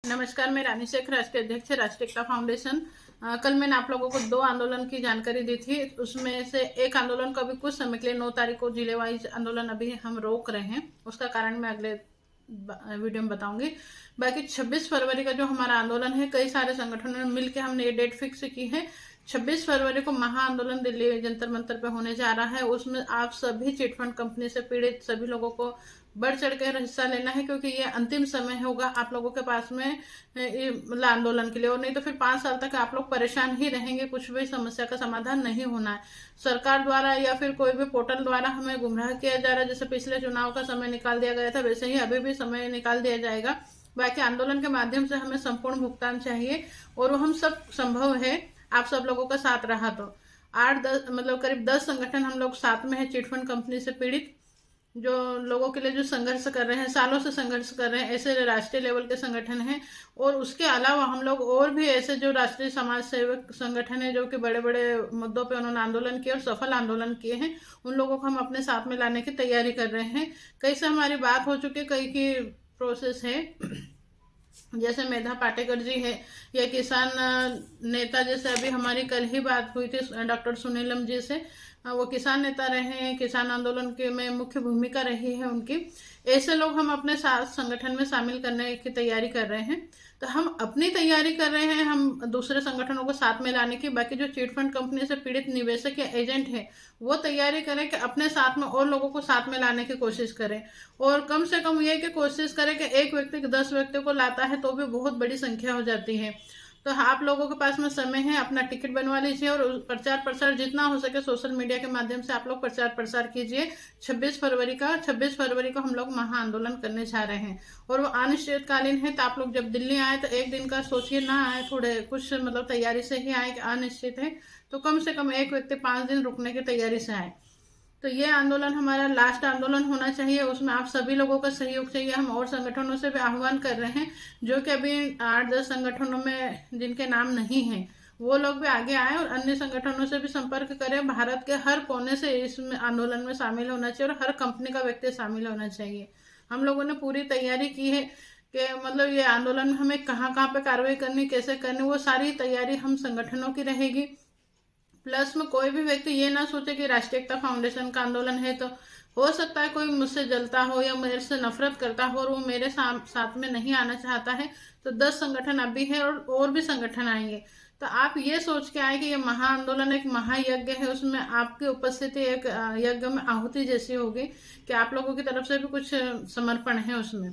नमस्कार, मैं रानी शेख, राष्ट्रीय अध्यक्ष राष्ट्रीय एकता फाउंडेशन। कल मैंने आप लोगों को 2 आंदोलन की जानकारी दी थी। उसमें से एक आंदोलन को अभी कुछ समय के लिए 9 तारीख को जिले वाइज आंदोलन अभी हम रोक रहे हैं। उसका कारण मैं अगले वीडियो में बताऊंगी। बाकी 26 फरवरी का जो हमारा आंदोलन है, कई सारे संगठनों ने मिलकर हमने ये डेट फिक्स की है। 26 फरवरी को महा आंदोलन दिल्ली जंतर मंतर पे होने जा रहा है। उसमें आप सभी चिटफंड कंपनी से पीड़ित सभी लोगों को बढ़ चढ़ कर हिस्सा लेना है, क्योंकि ये अंतिम समय होगा आप लोगों के पास में मतलब आंदोलन के लिए। और नहीं तो फिर 5 साल तक आप लोग परेशान ही रहेंगे, कुछ भी समस्या का समाधान नहीं होना है। सरकार द्वारा या फिर कोई भी पोर्टल द्वारा हमें गुमराह किया जा रहा है। जैसे पिछले चुनाव का समय निकाल दिया गया था, वैसे ही अभी भी समय निकाल दिया जाएगा। बाकी आंदोलन के माध्यम से हमें संपूर्ण भुगतान चाहिए, और वो हम सब संभव है आप सब लोगों का साथ रहा तो। 8-10 मतलब करीब 10 संगठन हम लोग साथ में है चिटफंड कंपनी से पीड़ित, जो लोगों के लिए जो संघर्ष कर रहे हैं, सालों से संघर्ष कर रहे हैं, ऐसे राष्ट्रीय लेवल के संगठन हैं। और उसके अलावा हम लोग और भी ऐसे जो राष्ट्रीय समाज सेवक संगठन है, जो कि बड़े बड़े मुद्दों पे उन्होंने आंदोलन किए और सफल आंदोलन किए हैं, उन लोगों को हम अपने साथ में लाने की तैयारी कर रहे हैं। कई से हमारी बात हो चुकी है, कई की प्रोसेस है। जैसे मेधा पाटेकर जी है, या किसान नेता, जैसे अभी हमारी कल ही बात हुई थी डॉक्टर सुनीलम जी से, वो किसान नेता रहे हैं, किसान आंदोलन के में मुख्य भूमिका रही है उनकी। ऐसे लोग हम अपने साथ संगठन में शामिल करने की तैयारी कर रहे हैं। तो हम अपनी तैयारी कर रहे हैं, हम दूसरे संगठनों को साथ में लाने की। बाकी जो चिटफंड कंपनी से पीड़ित निवेशक या एजेंट है, वो तैयारी करें कि अपने साथ में और लोगों को साथ में लाने की कोशिश करें। और कम से कम ये कि कोशिश करें कि एक व्यक्ति 10 व्यक्ति को लाता है तो भी बहुत बड़ी संख्या हो जाती है। तो आप लोगों के पास में समय है, अपना टिकट बनवा लीजिए और प्रचार प्रसार जितना हो सके सोशल मीडिया के माध्यम से आप लोग प्रचार प्रसार कीजिए। 26 फरवरी को हम लोग महा आंदोलन करने जा रहे हैं, और वो अनिश्चितकालीन है। तो आप लोग जब दिल्ली आए तो एक दिन का सोचिए ना आए, थोड़े कुछ मतलब तैयारी से ही आए कि अनिश्चित है तो कम से कम एक व्यक्ति 5 दिन रुकने की तैयारी से आए। तो ये आंदोलन हमारा लास्ट आंदोलन होना चाहिए, उसमें आप सभी लोगों का सहयोग चाहिए। हम और संगठनों से भी आह्वान कर रहे हैं, जो कि अभी 8-10 संगठनों में जिनके नाम नहीं हैं, वो लोग भी आगे आए और अन्य संगठनों से भी संपर्क करें। भारत के हर कोने से इस आंदोलन में शामिल होना चाहिए, और हर कंपनी का व्यक्ति शामिल होना चाहिए। हम लोगों ने पूरी तैयारी की है कि मतलब ये आंदोलन में हमें कहाँ कहाँ पे कार्रवाई करनी, कैसे करनी, वो सारी तैयारी हम संगठनों की रहेगी। प्लस में कोई भी व्यक्ति ये ना सोचे कि राष्ट्रीय एकता फाउंडेशन का आंदोलन है तो हो सकता है कोई मुझसे जलता हो या मेरे से नफरत करता हो और वो मेरे साथ में नहीं आना चाहता है। तो 10 संगठन अभी है और भी संगठन आएंगे। तो आप ये सोच के आए कि ये महा आंदोलन एक महायज्ञ है, उसमें आपकी उपस्थिति एक यज्ञ में आहुति जैसी होगी कि आप लोगों की तरफ से भी कुछ समर्पण है उसमें।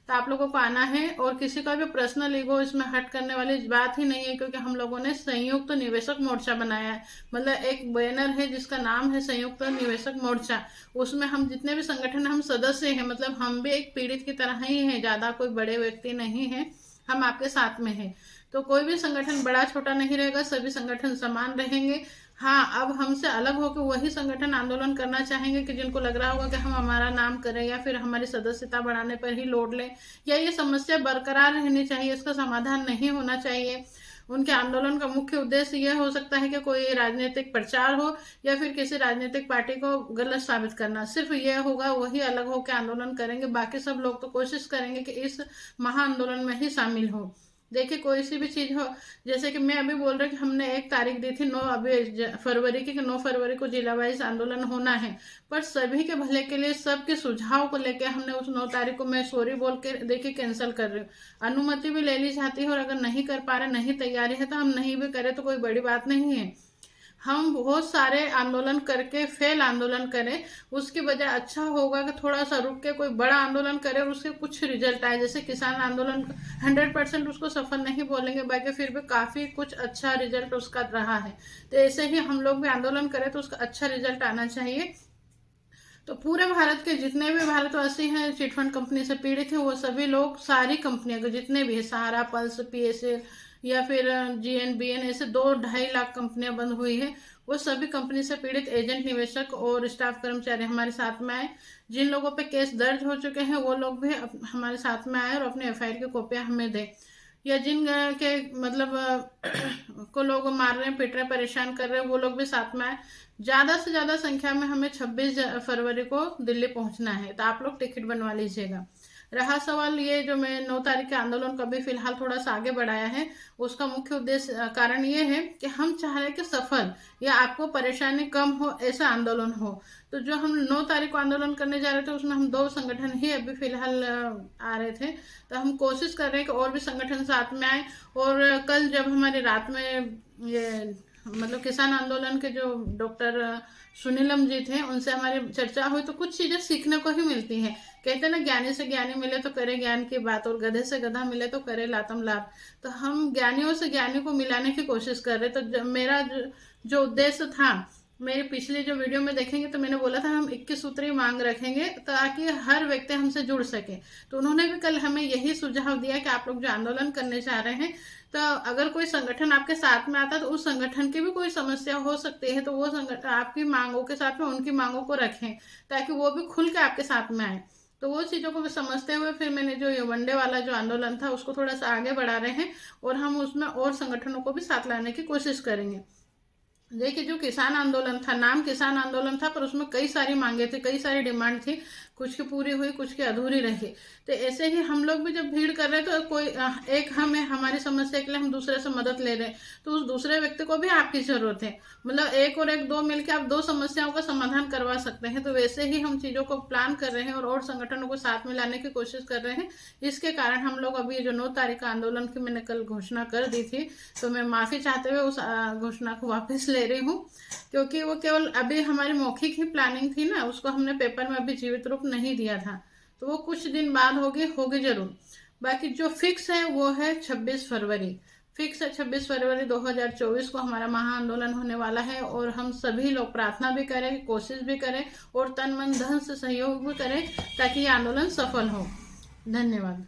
तो आप लोगों को आना है, और किसी का भी पर्सनल ईगो इसमें हट करने वाली बात ही नहीं है, क्योंकि हम लोगों ने संयुक्त निवेशक मोर्चा बनाया है। मतलब एक बैनर है जिसका नाम है संयुक्त निवेशक मोर्चा। उसमें हम जितने भी संगठन हम सदस्य हैं, मतलब हम भी एक पीड़ित की तरह ही हैं, ज्यादा कोई बड़े व्यक्ति नहीं है, हम आपके साथ में हैं। तो कोई भी संगठन बड़ा छोटा नहीं रहेगा, सभी संगठन समान रहेंगे। हाँ, अब हमसे अलग होकर वही संगठन आंदोलन करना चाहेंगे कि जिनको लग रहा होगा कि हम हमारा नाम करें या फिर हमारी सदस्यता बढ़ाने पर ही लोड लें, या ये समस्या बरकरार रहनी चाहिए, इसका समाधान नहीं होना चाहिए। उनके आंदोलन का मुख्य उद्देश्य यह हो सकता है कि कोई राजनीतिक प्रचार हो या फिर किसी राजनीतिक पार्टी को गलत साबित करना, सिर्फ यह होगा, वही अलग होकर आंदोलन करेंगे। बाकी सब लोग तो कोशिश करेंगे कि इस महा आंदोलन में ही शामिल हो। देखिए, कोई सी भी चीज हो, जैसे कि मैं अभी बोल रही कि हमने एक तारीख दी थी 9 अभी फरवरी की, कि 9 फरवरी को जिला वाइज आंदोलन होना है। पर सभी के भले के लिए, सबके सुझाव को लेकर हमने उस 9 तारीख को, मैं सॉरी बोल के देखिए कैंसिल कर रही हूँ। अनुमति भी ले ली जाती है, और अगर नहीं कर पा रहे, नहीं तैयारी है, तो हम नहीं भी करें तो कोई बड़ी बात नहीं है। हम बहुत सारे आंदोलन करके फेल आंदोलन करें, उसकी वजह अच्छा होगा कि थोड़ा सा रुक के कोई बड़ा आंदोलन करे और उसके कुछ रिजल्ट आए। जैसे किसान आंदोलन 100% उसको सफल नहीं बोलेंगे, बाकी फिर भी काफी कुछ अच्छा रिजल्ट उसका रहा है। तो ऐसे ही हम लोग भी आंदोलन करें तो उसका अच्छा रिजल्ट आना चाहिए। तो पूरे भारत के जितने भी भारतवासी हैं चिटफंड कंपनी से पीड़ित हैं, वो सभी लोग, सारी कंपनियां के जितने भी है, सहारा, पल्स, पीएसए या फिर जीएनबीएन, ऐसे 2-2.5 लाख कंपनियां बंद हुई है, वो सभी कंपनी से पीड़ित एजेंट, निवेशक और स्टाफ कर्मचारी हमारे साथ में आए। जिन लोगों पे केस दर्ज हो चुके हैं वो लोग भी हमारे साथ में आए और अपने एफआईआर की कॉपियां हमें दें। या जिन के मतलब को लोग मार रहे हैं, पीट रहे हैं, परेशान कर रहे हैं, वो लोग भी साथ में आए। ज्यादा से ज्यादा संख्या में हमें 26 फरवरी को दिल्ली पहुंचना है, तो आप लोग टिकट बनवा लीजिएगा। रहा सवाल ये जो मैं 9 तारीख के आंदोलन को अभी फिलहाल थोड़ा सा आगे बढ़ाया है, उसका मुख्य उद्देश्य कारण ये है कि हम चाह रहे हैं कि सफल या आपको परेशानी कम हो ऐसा आंदोलन हो। तो जो हम 9 तारीख को आंदोलन करने जा रहे थे उसमें हम 2 संगठन ही अभी फिलहाल आ रहे थे। तो हम कोशिश कर रहे हैं कि और भी संगठन साथ में आए। और कल जब हमारी रात में ये मतलब किसान आंदोलन के जो डॉक्टर सुनीलम जी थे उनसे हमारी चर्चा हुई, तो कुछ चीजें सीखने को ही मिलती हैं। कहते हैं ना, ज्ञानी से ज्ञानी मिले तो करे ज्ञान की बात, और गधे से गधा मिले तो करे लातम लात। तो हम ज्ञानियों से ज्ञानी को मिलाने की कोशिश कर रहे। तो मेरा जो उद्देश्य था, मेरी पिछली जो वीडियो में देखेंगे तो मैंने बोला था हम 21 सूत्री मांग रखेंगे ताकि हर व्यक्ति हमसे जुड़ सके। तो उन्होंने भी कल हमें यही सुझाव दिया कि आप लोग जो आंदोलन करने जा रहे हैं, तो अगर कोई संगठन आपके साथ में आता है तो उस संगठन की भी कोई समस्या हो सकती है, तो वो संगठन आपकी मांगों के साथ में उनकी मांगों को रखें ताकि वो भी खुल के आपके साथ में आए। तो वो चीज़ों को समझते हुए फिर मैंने जो ये वनडे वाला जो आंदोलन था उसको थोड़ा सा आगे बढ़ा रहे हैं, और हम उसमें और संगठनों को भी साथ लाने की कोशिश करेंगे। देखिए, जो किसान आंदोलन था, नाम किसान आंदोलन था, पर उसमें कई सारी मांगे थी, कई सारी डिमांड थी, कुछ की पूरी हुई, कुछ की अधूरी रही। तो ऐसे ही हम लोग भी जब भीड़ कर रहे तो कोई एक हमें हमारी समस्या के लिए हम दूसरे से मदद ले रहे, तो उस दूसरे व्यक्ति को भी आपकी जरूरत है। मतलब एक और एक दो मिलकर आप 2 समस्याओं का समाधान करवा सकते हैं। तो वैसे ही हम चीजों को प्लान कर रहे हैं और संगठनों को साथ में लाने की कोशिश कर रहे हैं। इसके कारण हम लोग अभी जो 9 तारीख का आंदोलन की मैंने कल घोषणा कर दी थी, तो मैं माफी चाहते हुए उस घोषणा को वापस ले रही हूँ, क्योंकि वो केवल अभी हमारी मौखिक ही प्लानिंग थी ना, उसको हमने पेपर में अभी जीवित रूप नहीं दिया था। तो वो कुछ दिन बाद होगी जरूर। बाकी जो फिक्स है वो है 26 फरवरी। फिक्स है 26 फरवरी 2024 को हमारा महा आंदोलन होने वाला है। और हम सभी लोग प्रार्थना भी करें, कोशिश भी करें और तन मन धन से सहयोग भी करें ताकि ये आंदोलन सफल हो। धन्यवाद।